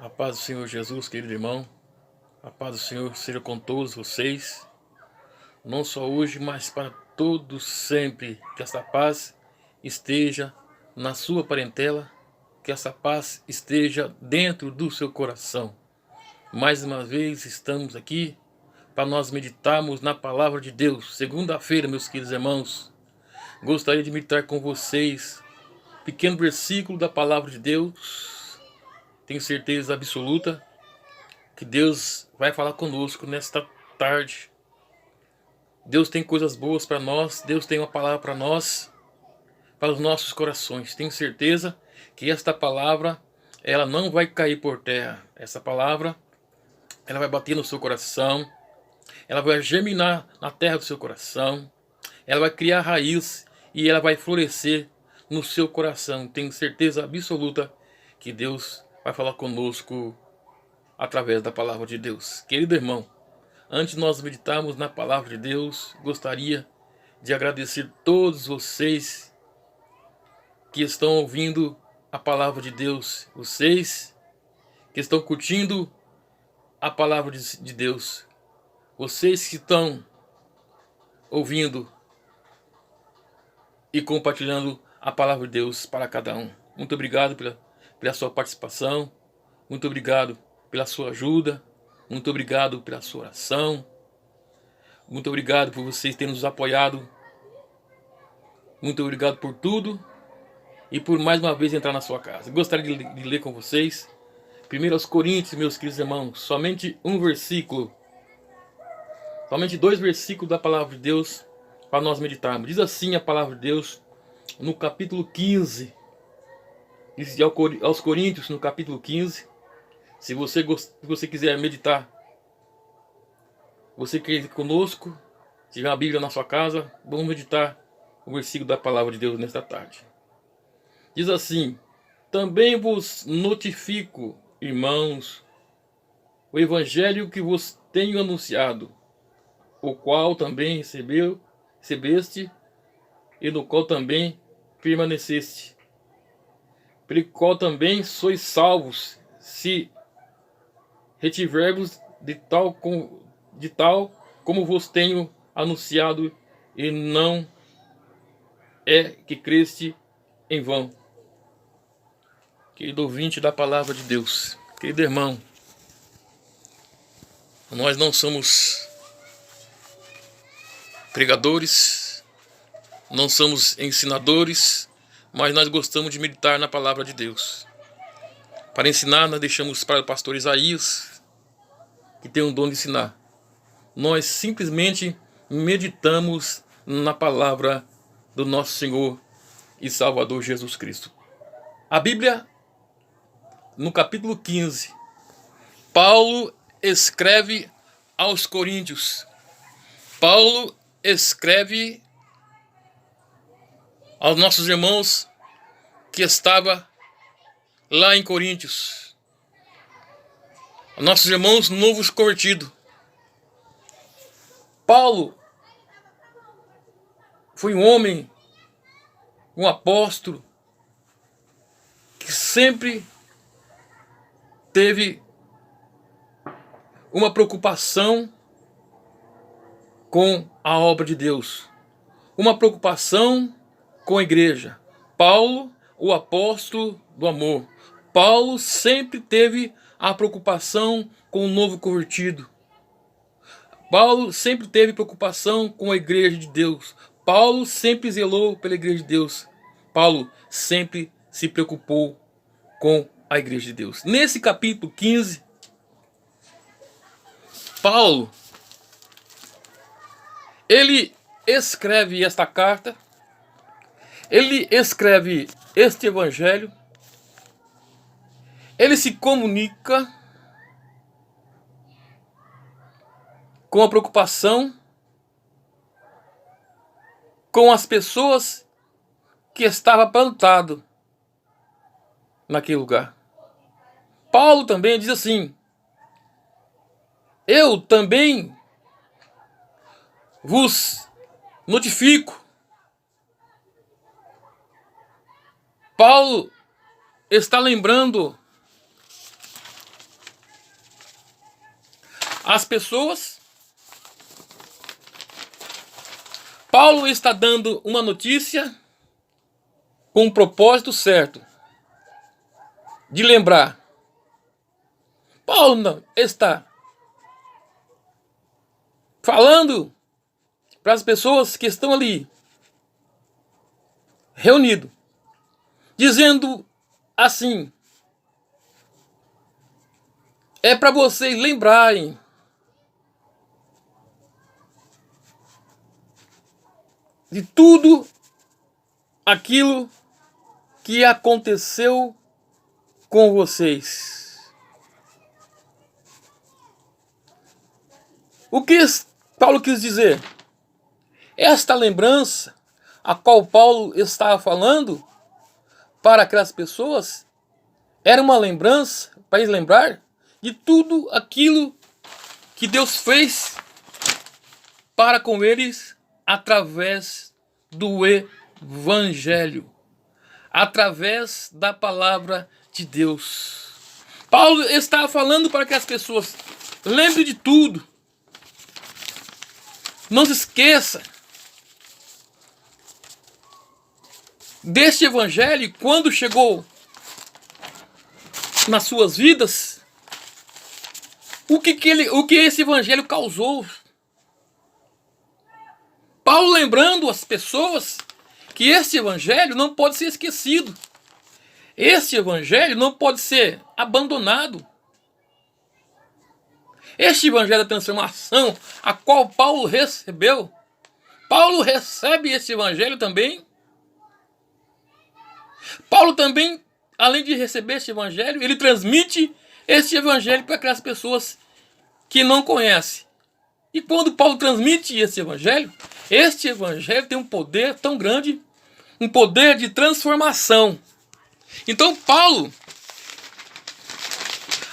A paz do Senhor Jesus, querido irmão. A paz do Senhor seja com todos vocês. Não só hoje, mas para todos sempre. Que essa paz esteja na sua parentela. Que essa paz esteja dentro do seu coração. Mais uma vez estamos aqui para nós meditarmos na palavra de Deus. Segunda-feira, meus queridos irmãos. Gostaria de meditar com vocês um pequeno versículo da palavra de Deus. Tenho certeza absoluta que Deus vai falar conosco nesta tarde. Deus tem coisas boas para nós. Deus tem uma palavra para nós, para os nossos corações. Tenho certeza que esta palavra, ela não vai cair por terra. Essa palavra, ela vai bater no seu coração. Ela vai germinar na terra do seu coração. Ela vai criar raiz e ela vai florescer no seu coração. Tenho certeza absoluta que Deus vai falar conosco através da palavra de Deus. Querido irmão, antes de nós meditarmos na palavra de Deus, gostaria de agradecer todos vocês que estão ouvindo a palavra de Deus, vocês que estão curtindo a palavra de Deus, vocês que estão ouvindo e compartilhando a palavra de Deus para cada um. Muito obrigado pela sua participação, muito obrigado pela sua ajuda, muito obrigado pela sua oração, muito obrigado por vocês terem nos apoiado, muito obrigado por tudo e por mais uma vez entrar na sua casa. Gostaria de ler com vocês 1 Coríntios, meus queridos irmãos, somente um versículo, somente 2 versículos da palavra de Deus para nós meditarmos. Diz assim a palavra de Deus no capítulo 15, diz aos Coríntios no capítulo 15, se você quiser meditar, você quer ir conosco, se tiver uma Bíblia na sua casa, vamos meditar o versículo da palavra de Deus nesta tarde. Diz assim: também vos notifico, irmãos, o evangelho que vos tenho anunciado, o qual também recebeste, e no qual também permaneceste, pelo qual também sois salvos, se retivervos de tal como vos tenho anunciado, e não é que creste em vão. Querido ouvinte da palavra de Deus, querido irmão, nós não somos pregadores, não somos ensinadores, mas nós gostamos de meditar na palavra de Deus. Para ensinar, nós deixamos para o pastor Isaías, que tem um dom de ensinar. Nós simplesmente meditamos na palavra do nosso Senhor e Salvador Jesus Cristo. A Bíblia, no capítulo 15, Paulo escreve aos Coríntios. Paulo escreve aos nossos irmãos que estavam lá em Coríntios, nossos irmãos novos convertidos. Paulo foi um homem, um apóstolo, que sempre teve uma preocupação com a obra de Deus, uma preocupação com a igreja. Paulo, o apóstolo do amor. Paulo sempre teve a preocupação com o novo convertido. Paulo sempre teve preocupação com a igreja de Deus. Paulo sempre zelou pela igreja de Deus. Paulo sempre se preocupou com a igreja de Deus. Nesse capítulo 15, Paulo, ele escreve esta carta, ele escreve este evangelho, ele se comunica com a preocupação com as pessoas que estavam plantadas naquele lugar. Paulo também diz assim: eu também vos notifico. Paulo está lembrando as pessoas, Paulo está dando uma notícia com um propósito certo de lembrar. Paulo não está falando para as pessoas que estão ali reunidos, dizendo assim: é para vocês lembrarem de tudo aquilo que aconteceu com vocês. O que Paulo quis dizer? Esta lembrança a qual Paulo estava falando para aquelas pessoas era uma lembrança para eles lembrar de tudo aquilo que Deus fez para com eles através do Evangelho, através da palavra de Deus. Paulo estava falando para que as pessoas lembrem de tudo. Não se esqueça deste Evangelho quando chegou nas suas vidas. O que esse Evangelho causou. Paulo lembrando as pessoas que este Evangelho não pode ser esquecido. Este Evangelho não pode ser abandonado. Este Evangelho da transformação, a qual Paulo recebeu, Paulo recebe esse Evangelho também. Paulo também, além de receber este Evangelho, ele transmite este Evangelho para aquelas pessoas que não conhecem. E quando Paulo transmite este Evangelho tem um poder tão grande, um poder de transformação. Então Paulo,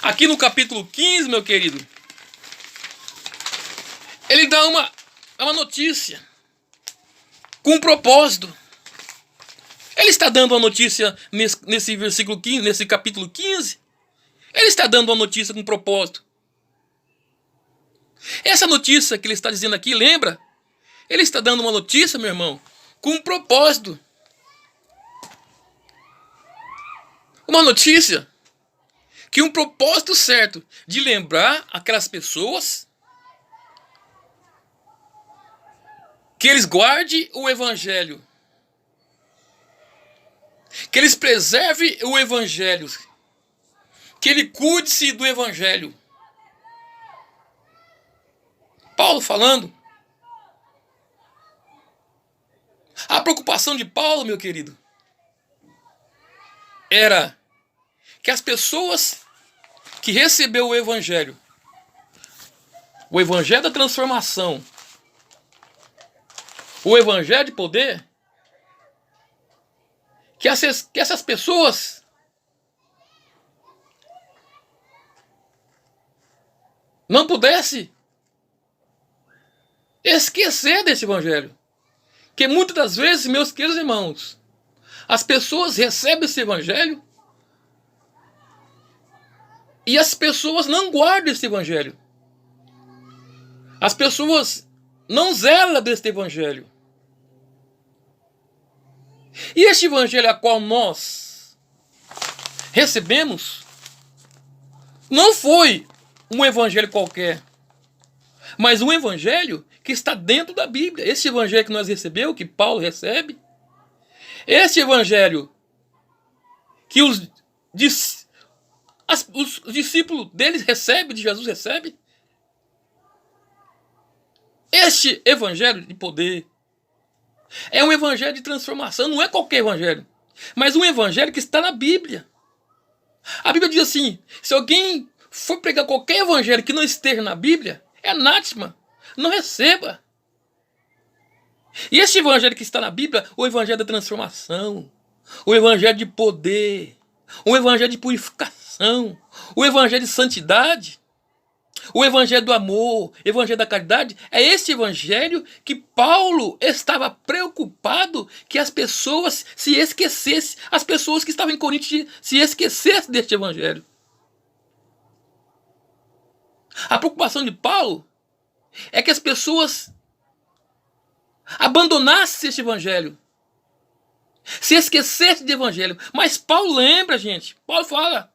aqui no capítulo 15, meu querido, ele dá uma notícia com um propósito. Ele está dando uma notícia nesse versículo 15, nesse capítulo 15. Ele está dando uma notícia com um propósito. Essa notícia que ele está dizendo aqui, lembra? Ele está dando uma notícia, meu irmão, com um propósito. Uma notícia que um propósito certo de lembrar aquelas pessoas que eles guardem o Evangelho, que eles preservem o Evangelho, que ele cuide-se do Evangelho. Paulo falando. A preocupação de Paulo, meu querido, era que as pessoas que recebeu o Evangelho da transformação, o Evangelho de poder, que essas pessoas não pudessem esquecer desse Evangelho. Que muitas das vezes, meus queridos irmãos, as pessoas recebem esse Evangelho e as pessoas não guardam esse Evangelho. As pessoas não zelam desse Evangelho. E este Evangelho a qual nós recebemos não foi um Evangelho qualquer, mas um Evangelho que está dentro da Bíblia. Esse Evangelho que nós recebemos, que Paulo recebe, esse Evangelho que os discípulos deles recebem, de Jesus recebe, este Evangelho de poder é um Evangelho de transformação, não é qualquer Evangelho, mas um Evangelho que está na Bíblia. A Bíblia diz assim: se alguém for pregar qualquer Evangelho que não esteja na Bíblia, é anátema, não receba. E este Evangelho que está na Bíblia, o Evangelho da transformação, o Evangelho de poder, o Evangelho de purificação, o Evangelho de santidade, o Evangelho do amor, o Evangelho da caridade, é esse Evangelho que Paulo estava preocupado que as pessoas se esquecessem, as pessoas que estavam em Corinto se esquecessem deste Evangelho. A preocupação de Paulo é que as pessoas abandonassem este evangelho, se esquecessem do evangelho. Mas Paulo lembra, gente. Paulo fala: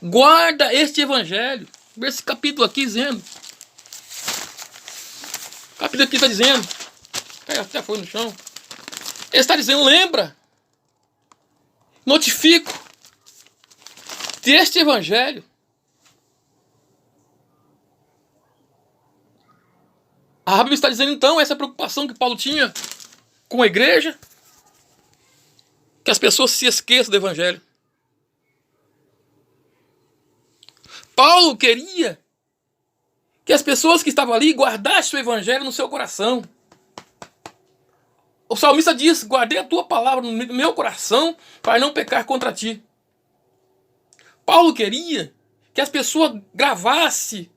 guarda este evangelho. Esse capítulo aqui dizendo. O capítulo aqui está dizendo. Até foi no chão. Ele está dizendo: lembra. Notifico deste evangelho. A Bíblia está dizendo então essa preocupação que Paulo tinha com a igreja, que as pessoas se esqueçam do evangelho. Paulo queria que as pessoas que estavam ali guardassem o evangelho no seu coração. O salmista diz: guardei a tua palavra no meu coração para não pecar contra ti. Paulo queria que as pessoas gravassem,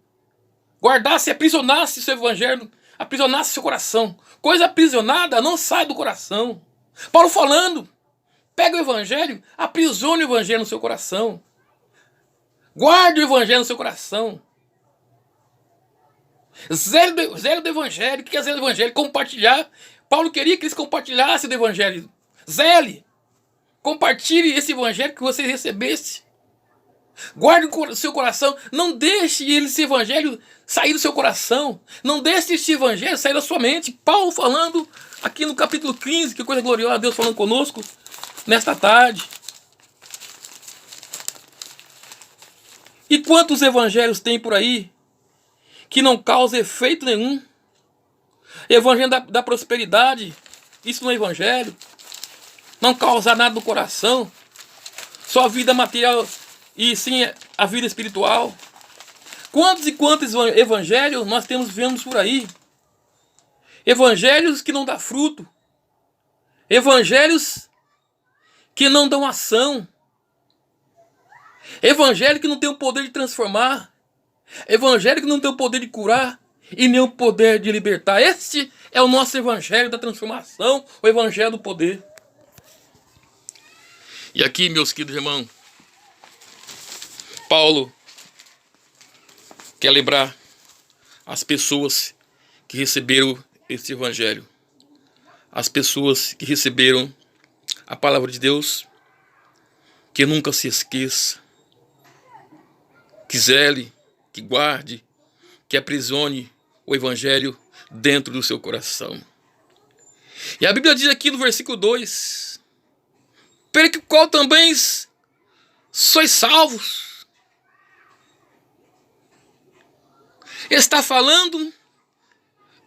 guardassem, aprisionassem seu evangelho, aprisionassem seu coração. Coisa aprisionada não sai do coração. Paulo falando: pega o evangelho, aprisione o evangelho no seu coração. Guarde o evangelho no seu coração. Zelo do evangelho. O que é zelo do evangelho? Compartilhar. Paulo queria que eles compartilhassem do evangelho. Zele. Compartilhe esse evangelho que você recebesse. Guarde o seu coração. Não deixe esse evangelho sair do seu coração. Não deixe esse evangelho sair da sua mente. Paulo falando aqui no capítulo 15. Que coisa gloriosa, Deus falando conosco nesta tarde. E quantos evangelhos tem por aí que não causa efeito nenhum? Evangelho da prosperidade, isso não é evangelho. Não causa nada no coração, só a vida material e sim a vida espiritual. Quantos e quantos evangelhos nós vemos por aí? Evangelhos que não dão fruto, evangelhos que não dão ação, evangelho que não tem o poder de transformar, evangelho que não tem o poder de curar e nem o poder de libertar. Este é o nosso evangelho da transformação, o evangelho do poder. E aqui, meus queridos irmãos, Paulo quer lembrar as pessoas que receberam este evangelho, as pessoas que receberam a palavra de Deus, que nunca se esqueça, que zele, que guarde, que aprisione o evangelho dentro do seu coração. E a Bíblia diz aqui no versículo 2: pelo qual também sois salvos. Está falando,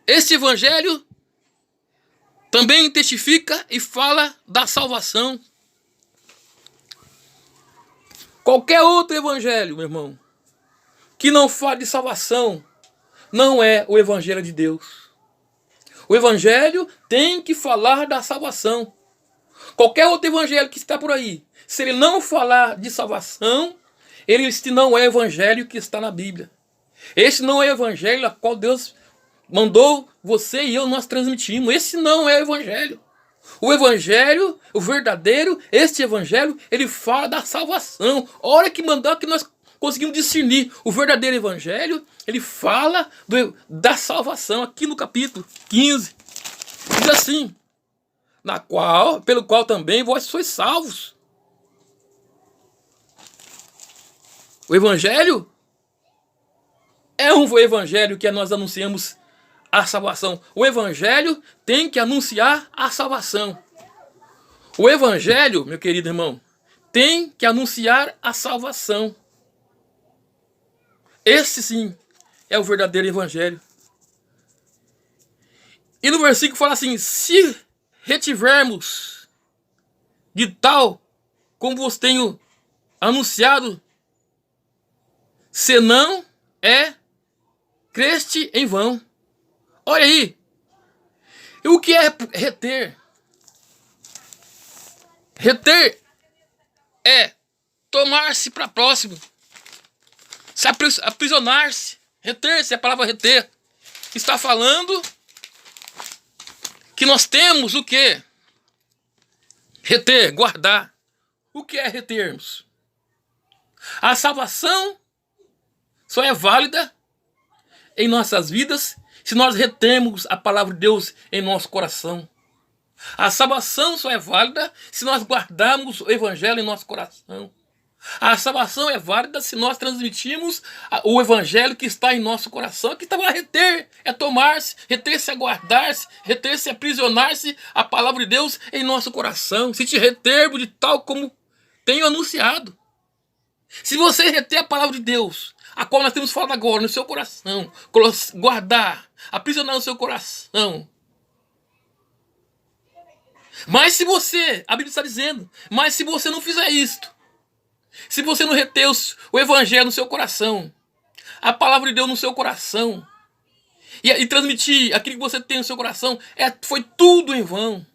este evangelho também testifica e fala da salvação. Qualquer outro evangelho, meu irmão, que não fale de salvação, não é o evangelho de Deus. O evangelho tem que falar da salvação. Qualquer outro evangelho que está por aí, se ele não falar de salvação, este não é o evangelho que está na Bíblia. Este não é o evangelho a qual Deus mandou você e eu nós transmitimos. Esse não é o evangelho. O evangelho, o verdadeiro, este evangelho, ele fala da salvação. Olha que mandar que nós conseguimos discernir. O verdadeiro evangelho, ele fala da salvação. Aqui no capítulo 15, diz assim: pelo qual também vós sois salvos. O evangelho é um evangelho que nós anunciamos a salvação. O evangelho tem que anunciar a salvação. O evangelho, meu querido irmão, tem que anunciar a salvação. Esse sim é o verdadeiro evangelho. E no versículo fala assim: se retivermos de tal como vos tenho anunciado, senão creste em vão. Olha aí. E o que é reter? Reter é tomar-se para próximo. Se aprisionar-se. Reter-se é a palavra reter. Está falando que nós temos o quê? Reter, guardar. O que é retermos? A salvação só é válida em nossas vidas se nós retemos a palavra de Deus em nosso coração. A salvação só é válida se nós guardarmos o evangelho em nosso coração. A salvação é válida se nós transmitirmos o evangelho que está em nosso coração, que está a reter, é tomar-se, reter-se a guardar-se, reter-se a aprisionar-se a palavra de Deus em nosso coração. Se te retermos de tal como tenho anunciado. Se você reter a palavra de Deus, a qual nós temos falado agora, no seu coração, guardar, aprisionar no seu coração. Mas se você, a Bíblia está dizendo, mas se você não fizer isto, se você não reter o evangelho no seu coração, a palavra de Deus no seu coração, e transmitir aquilo que você tem no seu coração, foi tudo em vão.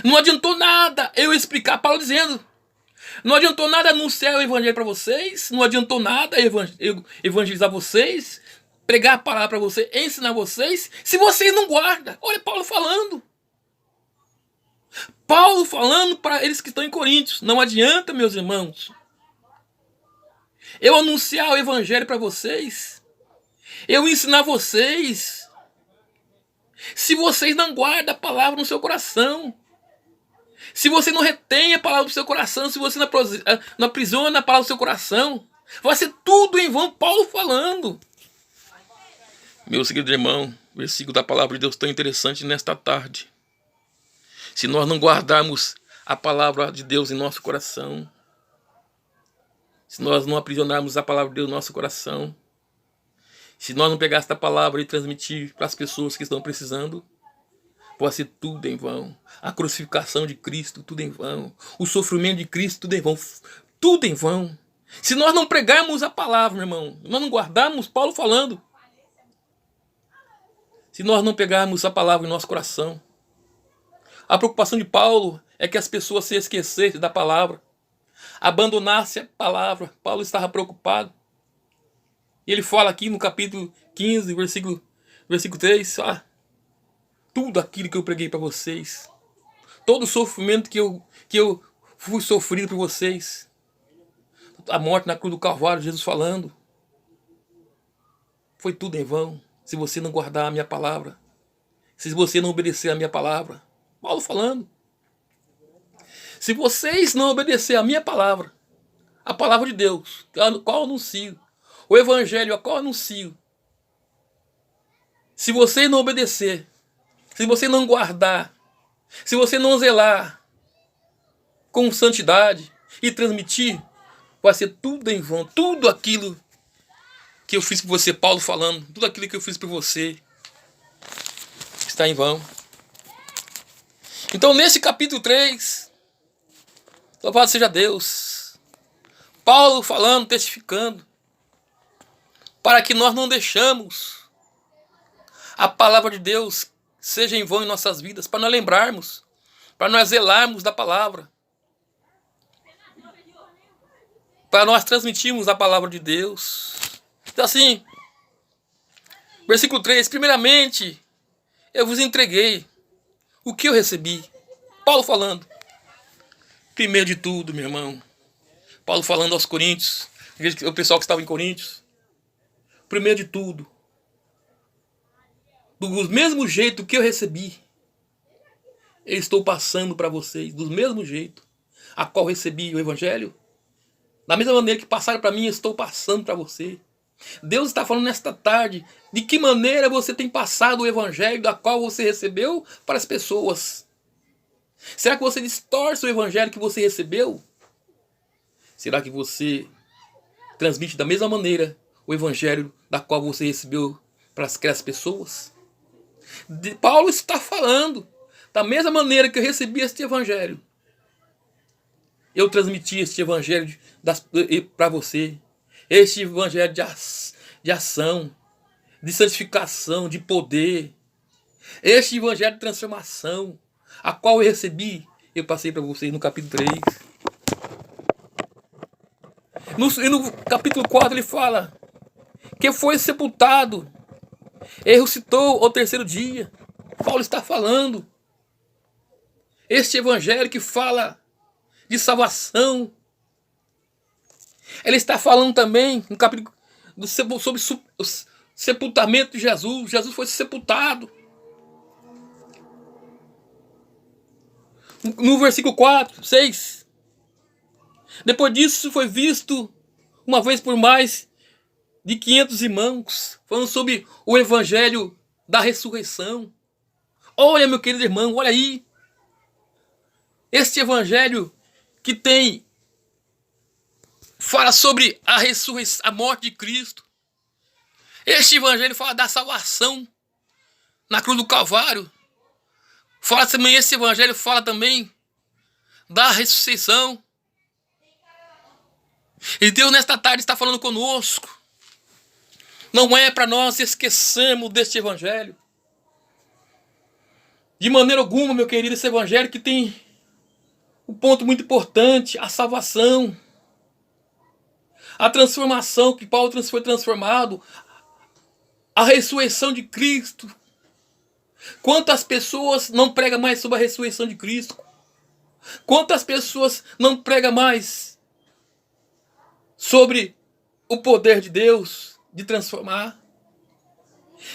Não adiantou nada eu explicar, Paulo dizendo, não adiantou nada anunciar o evangelho para vocês, não adiantou nada evangelizar vocês, pregar a palavra para vocês, ensinar vocês, se vocês não guardam. Olha Paulo falando. Paulo falando para eles que estão em Coríntios. Não adianta, meus irmãos, eu anunciar o evangelho para vocês, eu ensinar vocês, se vocês não guardam a palavra no seu coração, se você não retém a palavra do seu coração, se você não aprisiona a palavra do seu coração, vai ser tudo em vão. Paulo falando. Meu segundo irmão, versículo da palavra de Deus tão interessante nesta tarde. Se nós não guardarmos a palavra de Deus em nosso coração, se nós não aprisionarmos a palavra de Deus no nosso coração, se nós não pegarmos esta palavra e transmitir para as pessoas que estão precisando, pode ser tudo em vão. A crucificação de Cristo, tudo em vão. O sofrimento de Cristo, tudo em vão. Tudo em vão. Se nós não pregarmos a palavra, meu irmão, nós não guardarmos, Paulo falando, se nós não pegarmos a palavra em nosso coração, a preocupação de Paulo é que as pessoas se esquecessem da palavra, abandonassem a palavra. Paulo estava preocupado. E ele fala aqui no capítulo 15, versículo 3, tudo aquilo que eu preguei para vocês, todo o sofrimento que eu fui sofrido por vocês, a morte na cruz do Calvário, Jesus falando, foi tudo em vão, se você não guardar a minha palavra, se você não obedecer a minha palavra. Paulo falando. Se vocês não obedecer a minha palavra, a palavra de Deus, a qual anuncio, o evangelho a qual anuncio, se você não obedecer, se você não guardar, se você não zelar com santidade e transmitir, vai ser tudo em vão. Tudo aquilo que eu fiz por você, Paulo falando, tudo aquilo que eu fiz por você está em vão. Então, nesse capítulo 3, louvado seja Deus, Paulo falando, testificando, para que nós não deixamos a palavra de Deus seja em vão em nossas vidas, para nós lembrarmos, para nós zelarmos da palavra, para nós transmitirmos a palavra de Deus. Então assim, versículo 3, primeiramente, eu vos entreguei o que eu recebi. Paulo falando. Primeiro de tudo, meu irmão. Paulo falando aos Coríntios, o pessoal que estava em Coríntios. Primeiro de tudo, do mesmo jeito que eu recebi, eu estou passando para vocês, do mesmo jeito a qual recebi o evangelho, da mesma maneira que passaram para mim, eu estou passando para você. Deus está falando nesta tarde de que maneira você tem passado o evangelho da qual você recebeu para as pessoas. Será que você distorce o evangelho que você recebeu? Será que você transmite da mesma maneira o evangelho da qual você recebeu para aquelas pessoas? Paulo está falando, da mesma maneira que eu recebi este evangelho, eu transmiti este evangelho para você. Este evangelho de ação, de santificação, de poder. Este evangelho de transformação, a qual eu recebi, eu passei para vocês no capítulo 3. No capítulo 4 ele fala que foi sepultado, e ressuscitou ao terceiro dia. Paulo está falando. Este evangelho que fala de salvação, Ele está falando também no capítulo sobre o sepultamento de Jesus. Jesus foi sepultado. No versículo 4, 6. Depois disso foi visto uma vez por mais de 500 irmãos, falando sobre o evangelho da ressurreição. Olha, meu querido irmão, olha aí. Este evangelho que fala sobre a ressurreição, a morte de Cristo. Este evangelho fala da salvação na cruz do Calvário. Fala também, esse evangelho fala também da ressurreição. E Deus nesta tarde está falando conosco. Não é para nós esquecermos deste evangelho. De maneira alguma, meu querido, esse evangelho que tem um ponto muito importante, a salvação. A transformação, que Paulo foi transformado. A ressurreição de Cristo. Quantas pessoas não pregam mais sobre a ressurreição de Cristo? Quantas pessoas não pregam mais sobre o poder de Deus de transformar?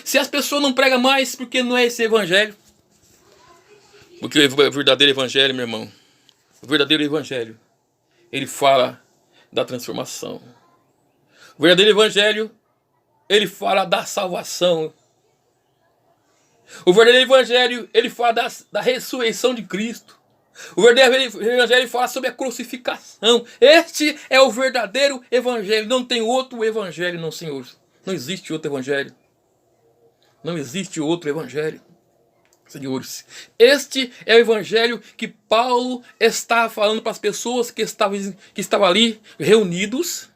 Se as pessoas não pregam mais, porque não é esse evangelho. Porque o verdadeiro evangelho, meu irmão, o verdadeiro evangelho, ele fala da transformação. O verdadeiro evangelho, ele fala da salvação. O verdadeiro evangelho, ele fala da ressurreição de Cristo. O verdadeiro evangelho fala sobre a crucificação. Este é o verdadeiro evangelho. Não tem outro evangelho, não, Senhor. Não existe outro evangelho. Não existe outro evangelho, senhores. Este é o evangelho que Paulo está falando para as pessoas que estavam ali reunidos.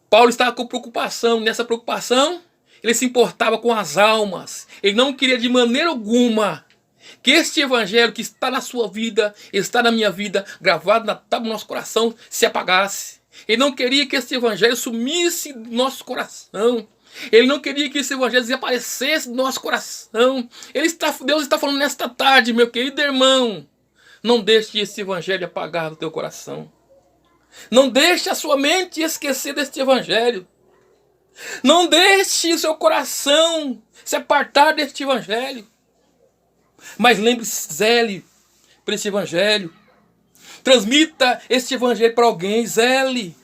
Paulo estava com preocupação. Nessa preocupação, ele se importava com as almas. Ele não queria de maneira alguma que este evangelho que está na sua vida, está na minha vida, gravado na tábua do nosso coração, se apagasse. Ele não queria que este evangelho sumisse do nosso coração. Ele não queria que esse evangelho desaparecesse do nosso coração. Deus está falando nesta tarde, meu querido irmão, não deixe esse evangelho apagar do teu coração. Não deixe a sua mente esquecer deste evangelho. Não deixe o seu coração se apartar deste evangelho. Mas lembre-se, zele para esse evangelho. Transmita este evangelho para alguém, zele.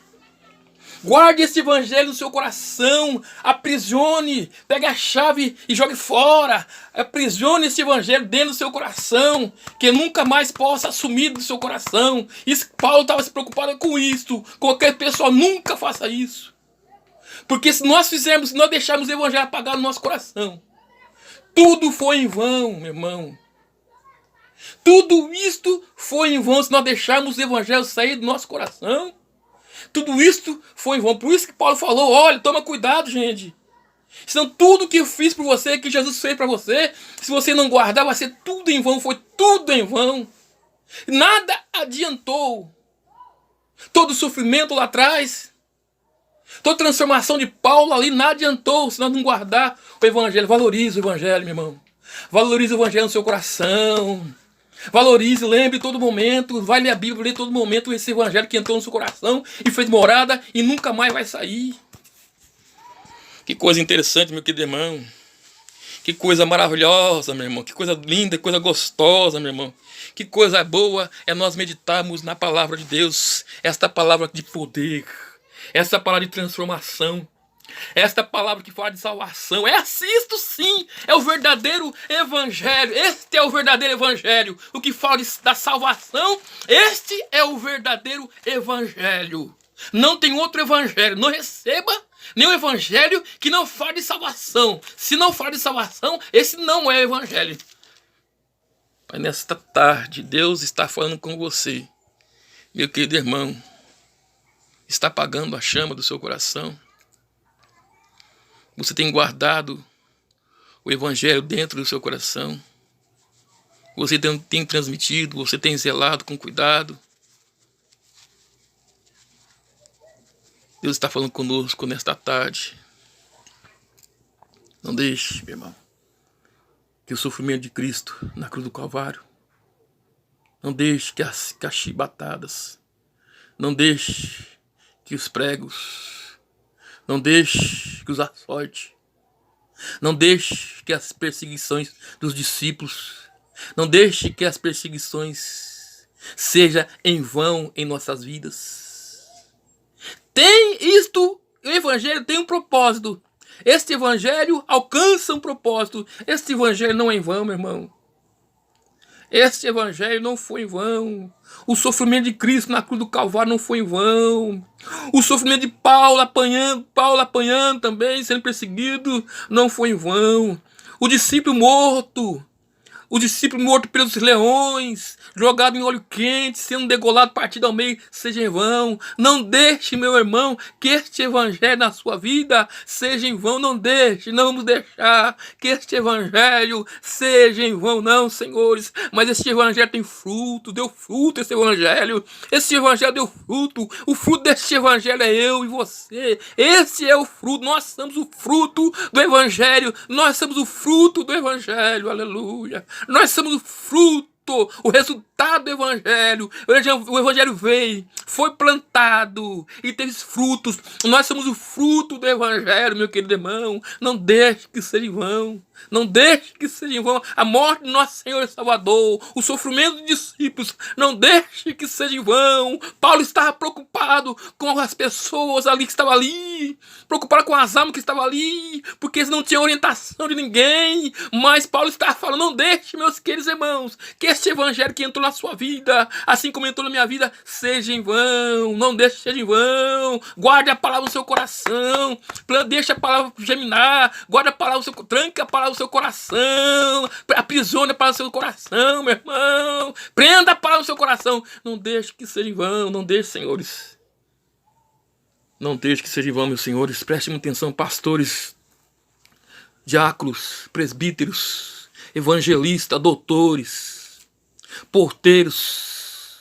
Guarde este evangelho no seu coração. Aprisione. Pegue a chave e jogue fora. Aprisione este evangelho dentro do seu coração. Que nunca mais possa assumir do seu coração. Paulo estava se preocupado com isso. Qualquer pessoa nunca faça isso. Porque se nós deixarmos o evangelho apagar no nosso coração, tudo foi em vão, meu irmão. Tudo isto foi em vão se nós deixarmos o evangelho sair do nosso coração. Tudo isto foi em vão. Por isso que Paulo falou, olha, toma cuidado, gente. Senão tudo que eu fiz por você, que Jesus fez para você, se você não guardar, vai ser tudo em vão. Foi tudo em vão. Nada adiantou. Todo o sofrimento lá atrás, toda transformação de Paulo ali, nada adiantou se nós não guardar o evangelho. Valorize o evangelho, meu irmão. Valorize o evangelho no seu coração. Valorize, lembre todo momento. Vai ler a Bíblia, ler todo momento esse evangelho que entrou no seu coração e fez morada e nunca mais vai sair. Que coisa interessante, meu querido irmão. Que coisa maravilhosa, meu irmão. Que coisa linda, que coisa gostosa, meu irmão. Que coisa boa é nós meditarmos na palavra de Deus. Esta palavra de poder. Essa palavra de transformação. Esta palavra que fala de salvação. Isto sim é o verdadeiro evangelho. Este é o verdadeiro evangelho. O que fala da salvação. Este é o verdadeiro evangelho. Não tem outro evangelho. Não receba nenhum evangelho que não fale de salvação. Se não fala de salvação, esse não é evangelho. Mas nesta tarde, Deus está falando com você, meu querido irmão. Está apagando a chama do seu coração. Você tem guardado o evangelho dentro do seu coração. Você tem transmitido, você tem zelado com cuidado. Deus está falando conosco nesta tarde. Não deixe, meu irmão, que o sofrimento de Cristo na cruz do Calvário, não deixe que as chibatadas, não deixe que os pregos, não deixe que os açoites, não deixe que as perseguições dos discípulos, não deixe que as perseguições sejam em vão em nossas vidas. Tem isto, o evangelho tem um propósito. Este evangelho alcança um propósito. Este evangelho não é em vão, meu irmão. Este evangelho não foi em vão. O sofrimento de Cristo na cruz do Calvário não foi em vão. O sofrimento de Paulo apanhando também, sendo perseguido, não foi em vão. O discípulo morto pelos leões, jogado em óleo quente, sendo degolado, partido ao meio, seja em vão. Não deixe, meu irmão, que este evangelho na sua vida seja em vão. Não deixe, não vamos deixar que este evangelho seja em vão, não, senhores. Mas este evangelho tem fruto, deu fruto esse evangelho. Esse evangelho deu fruto. O fruto deste evangelho é eu e você. Esse é o fruto. Nós somos o fruto do evangelho. Nós somos o fruto do evangelho. Aleluia. Nós somos o fruto, o resultado do evangelho. O evangelho veio, foi plantado e teve frutos. Nós somos o fruto do evangelho, meu querido irmão. Não deixe que seja em vão. Não deixe que seja em vão a morte de nosso Senhor e Salvador, o sofrimento dos discípulos. Não deixe que seja em vão. Paulo estava preocupado com as pessoas ali que estavam ali, preocupado com as almas que estavam ali, porque eles não tinham orientação de ninguém. Mas Paulo estava falando: não deixe, meus queridos irmãos, que este evangelho que entrou na sua vida, assim como entrou na minha vida, seja em vão. Não deixe que seja em vão. Guarde a palavra no seu coração, deixe a palavra germinar, guarde a palavra no seu, tranque a palavra no seu coração, aprisione a palavra no seu coração, meu irmão. Prenda a palavra no seu coração. Não deixe que seja em vão. Não deixe, senhores. Não deixe que seja em vão, meus senhores. Prestem atenção, pastores, diáconos, presbíteros, evangelistas, doutores, porteiros.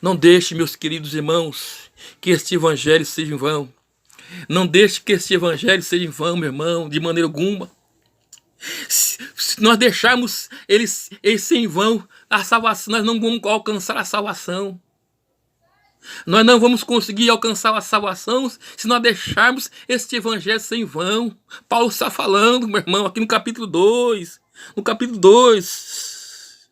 Não deixe, meus queridos irmãos, que este evangelho seja em vão. Não deixe que este evangelho seja em vão, meu irmão, de maneira alguma. Se nós deixarmos ele ser em vão, a salvação, nós não vamos alcançar a salvação. Nós não vamos conseguir alcançar a salvação se nós deixarmos este evangelho ser em vão. Paulo está falando, meu irmão, aqui no capítulo 2. No capítulo 2.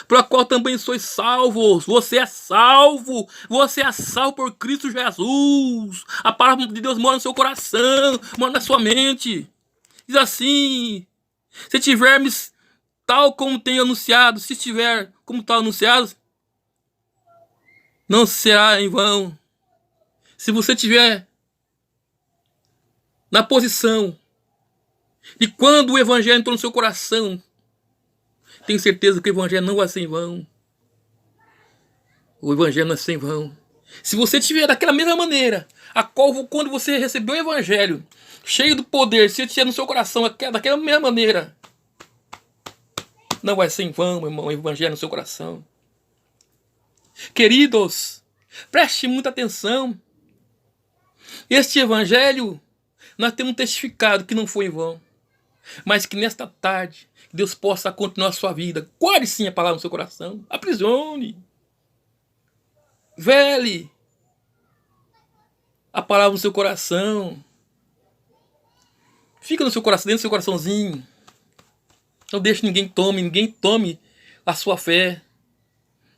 Para qual também sois salvos. Você é salvo. Você é salvo por Cristo Jesus. A palavra de Deus mora no seu coração, mora na sua mente. Diz assim: se tivermos tal como tem anunciado, se estiver como tal anunciado, não será em vão. Se você tiver na posição de quando o evangelho entrou no seu coração, tenho certeza que o evangelho não vai ser em vão. O evangelho não é sem vão. Se você tiver daquela mesma maneira, a qual quando você recebeu o evangelho, cheio do poder, se tiver no seu coração daquela mesma maneira, não vai ser em vão, meu irmão, o evangelho no seu coração. Queridos, preste muita atenção. Este evangelho, nós temos testificado que não foi em vão, mas que nesta tarde, Deus possa continuar a sua vida. Guarde sim a palavra no seu coração. Aprisione. Vele a palavra no seu coração. Fica no seu coração, dentro do seu coraçãozinho. Não deixe ninguém tome a sua fé.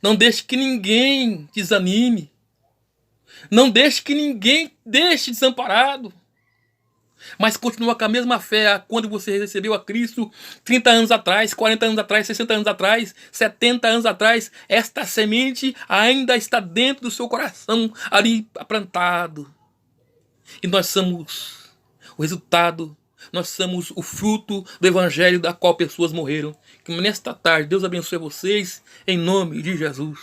Não deixe que ninguém desanime. Não deixe que ninguém deixe desamparado. Mas continua com a mesma fé quando você recebeu a Cristo 30 anos atrás, 40 anos atrás, 60 anos atrás, 70 anos atrás. Esta semente ainda está dentro do seu coração, ali plantado. E nós somos o resultado, nós somos o fruto do evangelho da qual pessoas morreram. Que nesta tarde Deus abençoe vocês, em nome de Jesus.